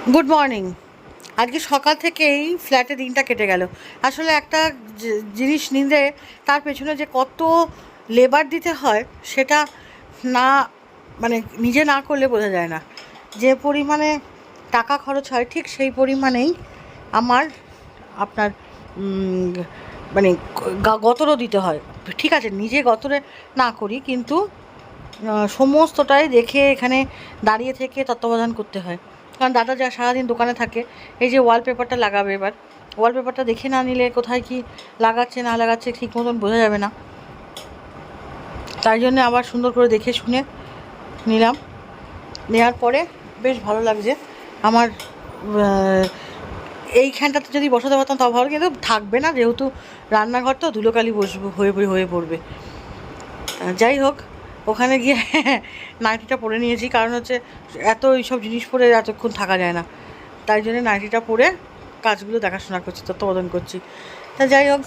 Good morning. আজকে সকাল থেকেই ফ্ল্যাটে দিনটা কেটে গেল। আসলে একটা জিনিস নিলে তার পেছনে যে কত লেবার দিতে হয় সেটা না, মানে নিজে না করলে বোঝা যায় না। যে পরিমাণে টাকা খরচ হয় ঠিক সেই পরিমাণেই আমার আপনার মানে গতরও দিতে হয়। ঠিক আছে, নিজে গতরে না করি, কিন্তু সমস্তটাই দেখে এখানে দাঁড়িয়ে থেকে তত্ত্বাবধান করতে হয়। কারণ দাদা যা সারাদিন দোকানে থাকে, এই যে ওয়ালপেপারটা লাগাবে, এবার ওয়ালপেপারটা দেখে না নিলে কোথায় কি লাগাচ্ছে না লাগাচ্ছে ঠিক মতন বোঝা যাবে না। তাই জন্য আবার সুন্দর করে দেখে শুনে নিলাম। নেওয়ার পরে বেশ ভালো লাগছে আমার। এইখানটাতে যদি বসাতে পারতাম তাও ভালো, কিন্তু থাকবে না, যেহেতু রান্নাঘর তো ধুলোকালি বসবো হয়ে পড়বে। যাই হোক, ওখানে গিয়ে নাইটিটা পরে নিয়েছি, কারণ হচ্ছে এত এইসব জিনিস পরে এতক্ষণ থাকা যায় না। তাই জন্য নাইটিটা পরে কাজগুলো দেখাশোনা করছি, তত্ত্বাবধান করছি। তা যাই হোক,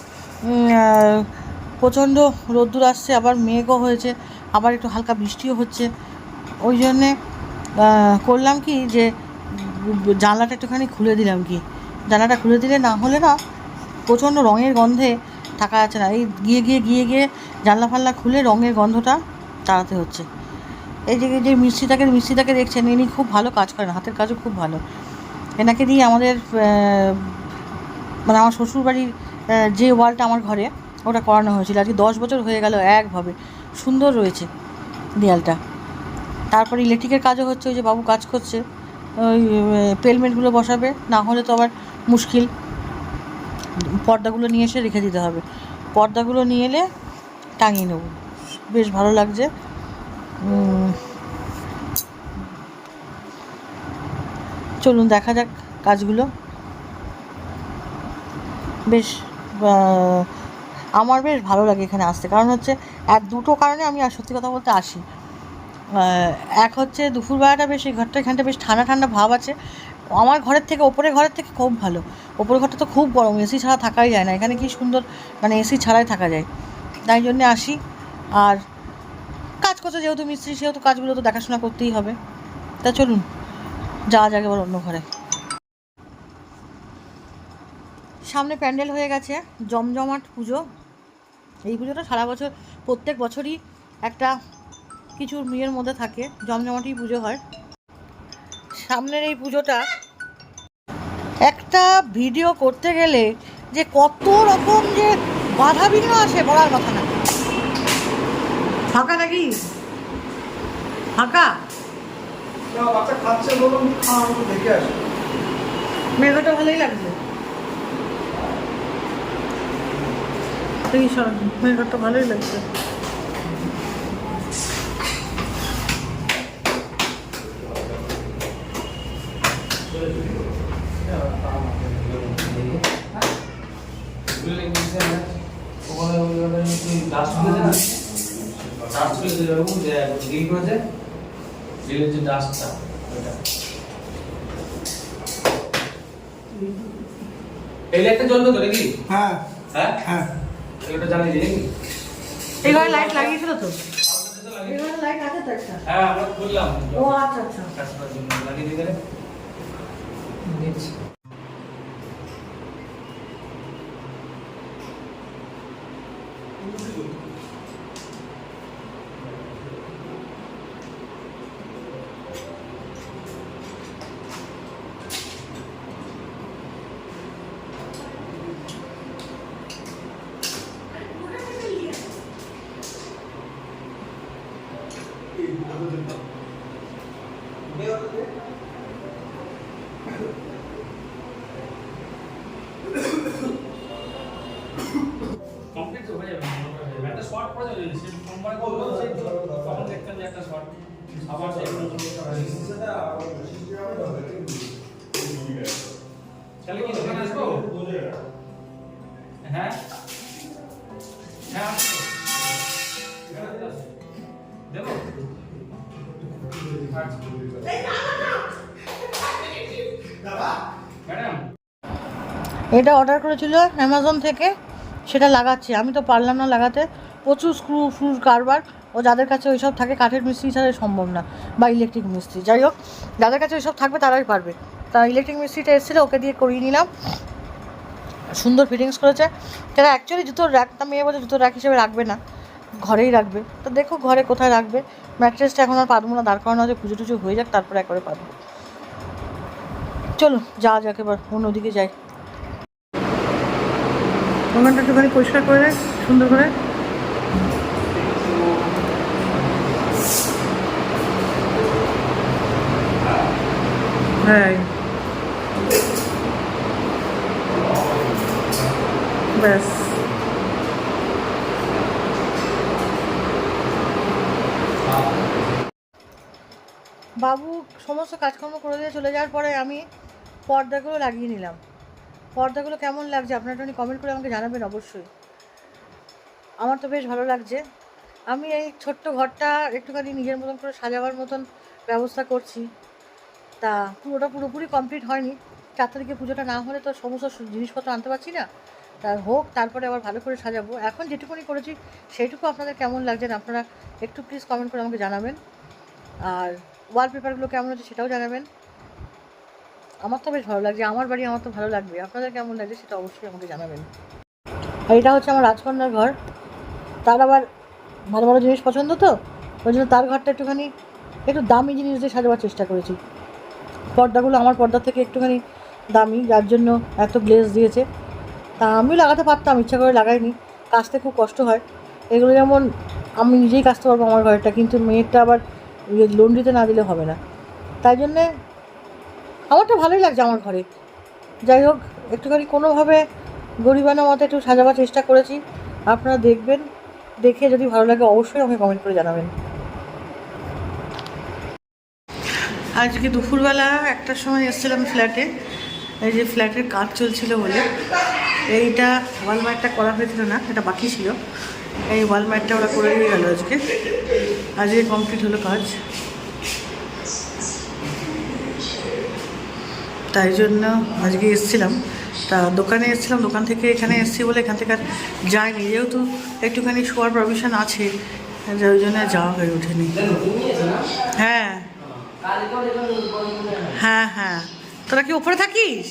প্রচণ্ড রোদ্দুর আসছে, আবার মেঘও হয়েছে, আবার একটু হালকা বৃষ্টিও হচ্ছে। ওই জন্যে করলাম কি যে জানলাটা একটুখানি খুলে দিলাম। জানলাটা খুলে দিলে না হলে না প্রচণ্ড রঙের গন্ধে থাকা যাচ্ছে না। এই গিয়ে জানলা ফাল্লা খুলে রঙের গন্ধটা তাড়াতে হচ্ছে। এই যে মিস্ত্রিটাকে দেখছেন, ইনি খুব ভালো কাজ করেন, হাতের কাজও খুব ভালো। এনাকে দিয়ে আমাদের মানে আমার শ্বশুরবাড়ির যে ওয়ালটা আমার ঘরে ওটা করানো হয়েছিল, আজকে 10 বছর হয়ে গেল, একভাবে সুন্দর রয়েছে দেয়ালটা। তারপরে ইলেকট্রিকের কাজও হচ্ছে, ওই যে বাবু কাজ করছে, ওই পেলমেন্টগুলো বসাবে, না হলে তো আবার মুশকিল। পর্দাগুলো নিয়ে এসে রেখে দিতে হবে, পর্দাগুলো নিয়ে এলে টাঙিয়ে নেব। বেশ ভালো লাগছে। চলুন দেখা যাক কাজগুলো। বেশ আমার বেশ ভালো লাগে এখানে আসতে, কারণ হচ্ছে দুটো কারণে আমি আর সত্যি কথা বলতে আসি। এক হচ্ছে দুপুরবেলাটা বেশ এই ঘরটা এখানটা বেশ ঠান্ডা ঠান্ডা ভাব আছে। আমার ঘরের থেকে ওপরের ঘরের থেকে খুব ভালো। ওপরের ঘরটা তো খুব গরম, এসি ছাড়া থাকাই যায় না। এখানে কি সুন্দর, মানে এসি ছাড়াই থাকা যায়। তাই জন্যে আসি। আর কাজ করছে যেহেতু মিস্ত্রি, সেহেতু কাজগুলো তো দেখাশোনা করতেই হবে। তা চলুন যাওয়া যাক এবার অন্য ঘরে। সামনে প্যান্ডেল হয়ে গেছে, জমজমাট পুজো। এই পুজোটা সারা বছর, প্রত্যেক বছরই একটা কিছু মেয়ের মধ্যে থাকে, জমজমাটি পুজো হয়। সামনের এই পুজোটা একটা ভিডিও করতে গেলে যে কত রকম যে বাধা বিঘ্ন আসে বলার কথা না। ফাঁকা নাকি? ফাঁকা? মেঘটা ভালোই লাগছে, মেঘটা ভালোই লাগছে। এই ঘরে লাইট লাগিয়েছিল তো? এই ঘরে লাইট আছে তো একটা? হ্যাঁ, আমরা খুললাম। ও আচ্ছা আচ্ছা, লাগিয়ে দিলে কমপ্লিট হয়ে যাবে। একটা শর্ট পড়ে যাবে, সে সোমবারে করব, সেই তখন দেখতেন যে একটা শর্ট আবার সেই তাহলে কি দোকানে আসবো? হ্যাঁ হ্যাঁ আসবো, দেবো। ম্যাডাম এটা অর্ডার করেছিল অ্যামাজন থেকে, সেটা লাগাচ্ছি। আমি তো পারলাম না লাগাতে, প্রচুর স্ক্রুর কারবার। ও যাদের কাছে ওইসব থাকে, কাঠের মিস্ত্রি ছাড়া সম্ভব না, বা ইলেকট্রিক মিস্ত্রি। যাই হোক, যাদের কাছে ওইসব থাকবে তারাই পারবে, তা ইলেকট্রিক মিস্ত্রিটা এসেছিলো, ওকে দিয়ে করিয়ে নিলাম। সুন্দর ফিটিংস করেছে। তারা অ্যাকচুয়ালি জুতোর র্যাক, তা মেয়ে বলে জুতোর র্যাক হিসেবে রাখবে না, ঘরেই রাখবে। তো দেখো ঘরে কোথায় রাখবে। ম্যাট্রেসটা এখন আর পারবো না, দাঁড় করানো আছে, পুজো টুজো হয়ে যাক তারপরে একবারে পারবো। চলো যাওয়া যাক, এবার অন্যদিকে যাই। ওখানটা একটুখানি পরিষ্কার করে দেয় সুন্দর করে। হ্যাঁ ব্যাস। বাবু সমস্ত কাজকর্ম করে দিয়ে চলে যাওয়ার পরে আমি পর্দাগুলো লাগিয়ে নিলাম। পর্দাগুলো কেমন লাগছে আপনারা একটু কমেন্ট করে আমাকে জানাবেন অবশ্যই। আমার তো বেশ ভালো লাগছে। আমি এই ছোট্ট ঘরটা একটুখানি নিজের মতন করে সাজাবার মতন ব্যবস্থা করছি। তা পুরোটা পুরোপুরি কমপ্লিট হয়নি। 4 তারিখে পুজোটা না হলে তো সমস্ত জিনিসপত্র আনতে পারছি না। তা হোক, তারপরে আবার ভালো করে সাজাবো। এখন যেটুকুনি করেছি সেইটুকু আপনাদের কেমন লাগছে আপনারা একটু প্লিজ কমেন্ট করে আমাকে জানাবেন। আর ওয়ালপেপারগুলো কেমন হচ্ছে সেটাও জানাবেন। আমার তো বেশ ভালো লাগছে, আমার বাড়ি আমার তো ভালো লাগবে, আপনাদের কেমন লাগছে সেটা অবশ্যই আমাকে জানাবেন। আর এটা হচ্ছে আমার রাজকন্যার ঘর। তার আবার ভালো ভালো জিনিস পছন্দ, তো ওই জন্য তার ঘরটা একটু দামি জিনিস দিয়ে সাজাবার চেষ্টা করেছি। পর্দাগুলো আমার পর্দা থেকে একটুখানি দামি, যার জন্য এত গ্লেজ দিয়েছে। তা আমিও লাগাতে পারতাম, ইচ্ছা করে লাগাইনি, কাচতে খুব কষ্ট হয়। এগুলো যেমন আমি নিজেই কাচতে পারবো আমার ঘরটা, কিন্তু মেয়েরটা আবার লন্ড্রিতে না দিলে হবে না। তাই জন্যে আমারটা ভালোই লাগছে আমার ঘরে। যাই হোক, একটুখানি কোনোভাবে গরিবানা মতো একটু সাজাবার চেষ্টা করেছি। আপনারা দেখবেন, দেখে যদি ভালো লাগে অবশ্যই আমাকে কমেন্ট করে জানাবেন। আজকে দুপুরবেলা 1টার সময় এসেছিলাম ফ্ল্যাটে। এই যে ফ্ল্যাটের কাজ চলছিল বলে এইটা ওয়ালমার্টটা করা হয়েছিল না, এটা বাকি ছিল। এই ওয়ালমার্টটা ওরা করে দিয়ে গেল আজকে কমপ্লিট হলো কাজ। তাই জন্য আজকে এসেছিলাম। তা দোকানে এসেছিলাম, দোকান থেকে এখানে এসেছি বলে এখান থেকে আর যাইনি, যেহেতু একটুখানি শোয়ার প্রভিশন আছে, ওই জন্য যাওয়া হয়ে ওঠেনি। হ্যাঁ হ্যাঁ হ্যাঁ, তোরা কি ওপরে থাকিস?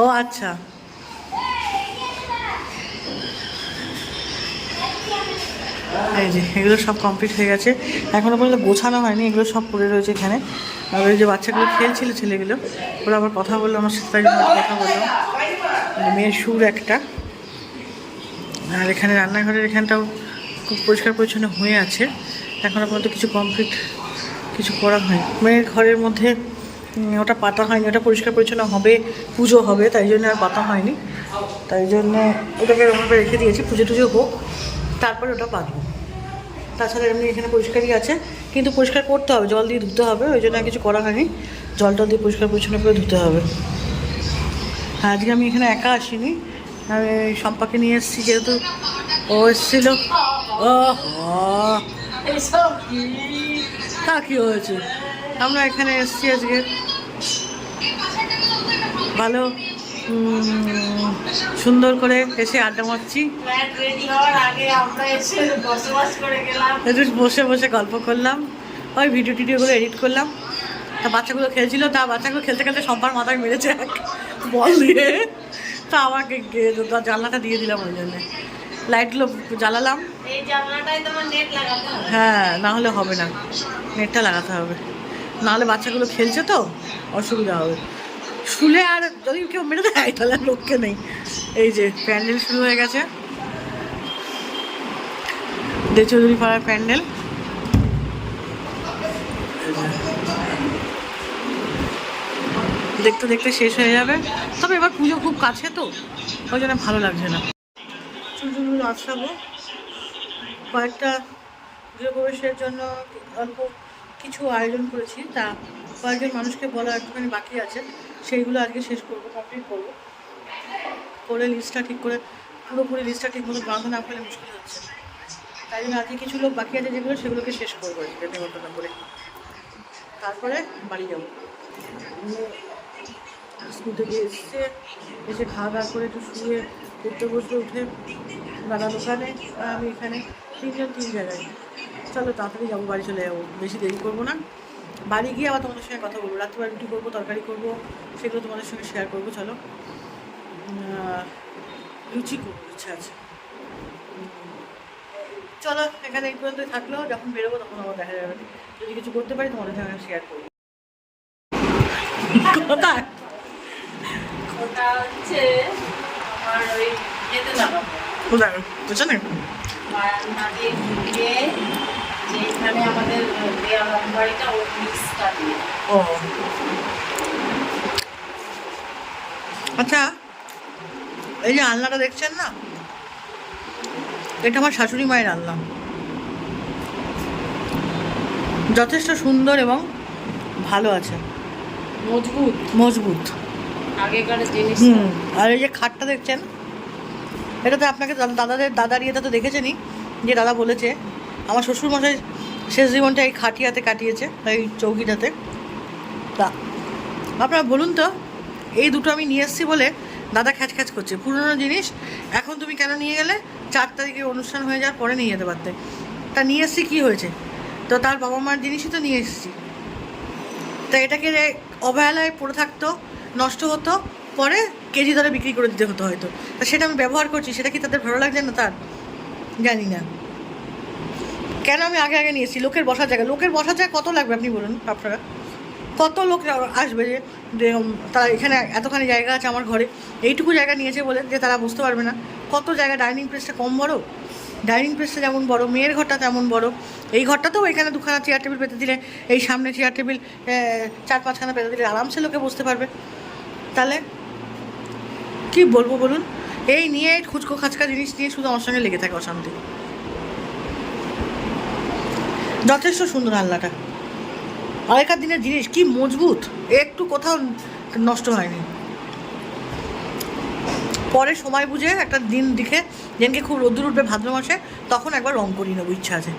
ও আচ্ছা। এই যে এগুলো সব কমপ্লিট হয়ে গেছে, এখনও পর্যন্ত গোছানো হয়নি, এগুলো সব পড়ে রয়েছে এখানে। আর ওই যে বাচ্চাগুলো খেলছিল ছেলেগুলো, ওরা আবার কথা বললো আমার সাথে, তাই জন্য কথা বললো। মেয়ের সুর একটা। আর এখানে রান্নাঘরের এখানটাও খুব পরিষ্কার পরিচ্ছন্ন হয়ে আছে, এখনও পর্যন্ত কিছু কমপ্লিট কিছু করা হয়নি। মেয়ের ঘরের মধ্যে ওটা পাতা হয়নি, ওটা পরিষ্কার পরিচ্ছন্ন হবে, পুজো হবে, তাই জন্য আর পাতা হয়নি। তাই জন্য ওটাকে ওভাবে রেখে দিয়েছি, পুজো টুজো হোক তারপরে ওটা পাতবো। তাছাড়া এমনি এখানে পরিষ্কারই আছে, কিন্তু পরিষ্কার করতে হবে, জল দিয়ে ধুতে হবে, ওই জন্য আর কিছু করা হয়নি। জলটা দিয়ে পরিষ্কার পরিচ্ছন্ন করে ধুতে হবে। আজকে আমি এখানে একা আসিনি, আমি শম্পাকে নিয়ে এসেছি, যেহেতু ও এসেছিল। ও তা কী হয়েছে, আমরা এখানে এসেছি আজকে ভালো সুন্দর করে এসে আড্ডা মারছি, একটু বসে বসে গল্প করলাম, ওই ভিডিও টিডিওগুলো এডিট করলাম। তা বাচ্চাগুলো খেলছিল, তা বাচ্চাগুলো খেলতে খেলতে সম্পার মাথায় মেরেছে এক বল দিয়ে। তা আমাকে জানলাটা দিয়ে দিলাম, ওই জন্যে লাইটগুলো জ্বালালাম। হ্যাঁ, না হলে হবে না, নেটটা লাগাতে হবে, নাহলে বাচ্চাগুলো খেলছে তো অসুবিধা হবে। শুলে আর যদি কেউ মেরে দেয় তাহলে আর লোককে নেই। এই যে প্যান্ডেল শুরু হয়ে গেছে, দে চৌধুরী পাড়ার প্যান্ডেল। দেখতে দেখতে শেষ হয়ে যাবে, তবে এবার পুজো খুব কাছে তো ওই জন্য ভালো লাগছে না। চুলগুলো আছড়াবো, কয়েকটা গৃহপ্রবেশের জন্য অল্প কিছু আয়োজন করেছি, তা কয়েকজন মানুষকে বলা একটুখানি বাকি আছে, সেইগুলো আজকে শেষ করবো, কমপ্লিট করবো করে লিস্টটা ঠিক করে, পুরোপুরি লিস্টটা ঠিক মতো বাঁধা না করলে মুশকিল হচ্ছে। তাই জন্য আজকে কিছু লোক বাকি আছে যেগুলো, সেগুলোকে শেষ করবো আজকে নিমন্ত্রণ করে, তারপরে বাড়ি যাবো। স্কুল থেকে এসে খাওয়া দাওয়া করে একটু শুয়ে পড়তে বসে, উঠে দাদা দোকানে আর আমি এখানে, তিনজন তিন জায়গায়। চলো তাড়াতাড়ি যাবো, বাড়ি চলে যাবো, বেশি দেরি করবো না। বাড়ি গিয়ে আবার তোমাদের সঙ্গে কথা বলবো, রাত্রিবেলা রুটি করবো, তরকারি করবো, সেগুলো তোমাদের সঙ্গে শেয়ার করবো। চলো, লুচি করবো ইচ্ছা আছে। চলো, এখানে এই পর্যন্তই থাকলো। যখন বেরোবো তখন আমার দেখা যাবে, যদি কিছু করতে পারি তোমাদের সঙ্গে শেয়ার করবো। কোথায়? ওটা হচ্ছে আমার ওই যেতে যাবো কোথায় বুঝছো না? নদী ঘুরিয়ে যেখানে আমাদের দেওয়া বাড়িটা ওই মিক্সটা দিয়ে। ও আচ্ছা, এই যে আলনাটা দেখছেন না, এটা আমার শাশুড়ি মায়ের আলনা। যথেষ্ট সুন্দর এবং ভালো আছে, মজবুত মজবুত। আগেকার জিনিস। আর এই যে খাটটা দেখছেন, এটাতে আপনাকে দাদার ইয়েটা তো দেখেছেনই, যে দাদা বলেছে আমার শ্বশুরমশাই শেষ জীবনটা এই খাটিয়াতে কাটিয়েছে, এই চৌকিটাতে। তা আপনারা বলুন তো, এই দুটো আমি নিয়ে এসেছি বলে দাদা খ্যাচ খ্যাচ করছে, পুরনো জিনিস এখন তুমি কেন নিয়ে গেলে? 4 তারিখে অনুষ্ঠান হয়ে যাওয়ার পরে নিয়ে যেতে পারতে। তা নিয়ে এসেছি কী হয়েছে, তো তার বাবা মার জিনিসই তো নিয়ে এসেছি। তা এটাকে অবহেলায় পড়ে থাকতো, নষ্ট হতো, পরে কেজি দরে বিক্রি করে দিতে হতো হয়তো। তা সেটা আমি ব্যবহার করছি, সেটা কি তাদের ভালো লাগছে না? তার জানি না কেন আমি আগে আগে নিয়েছি। লোকের বসার জায়গা কত লাগবে আপনি বলুন? আপনারা কত লোক আসবে যে তারা এখানে এতখানি জায়গা আছে আমার ঘরে, এইটুকু জায়গা নিয়েছে বলে যে তারা বুঝতে পারবে না কত জায়গা। ডাইনিং প্লেসটা কম বড়, ডাইনিং প্লেসটা যেমন বড়, মেয়ের ঘরটা তেমন বড়। এই ঘরটাতেও এখানে 2খানা চেয়ার টেবিল পেতে দিলে, এই সামনে চেয়ার টেবিল 4-5খানা পেতে দিলে আরামসে লোকে বসতে পারবে। তাহলে কি বলবো বলুন? এই নিয়ে খুচকো খাচকা জিনিস নিয়ে শুধু আমার সঙ্গে লেগে থাকে অশান্তি। যথেষ্ট সুন্দর আলনাটা, আগেকার দিনের জিনিস, কি মজবুত, একটু কোথাও নষ্ট হয়নি। পরে সময় বুঝে একটা দিন দেখে, যেদিনকে খুব রোদ্দুর উঠবে ভাদ্র মাসে, তখন একবার রং করিয়ে নেবো ইচ্ছা আছে।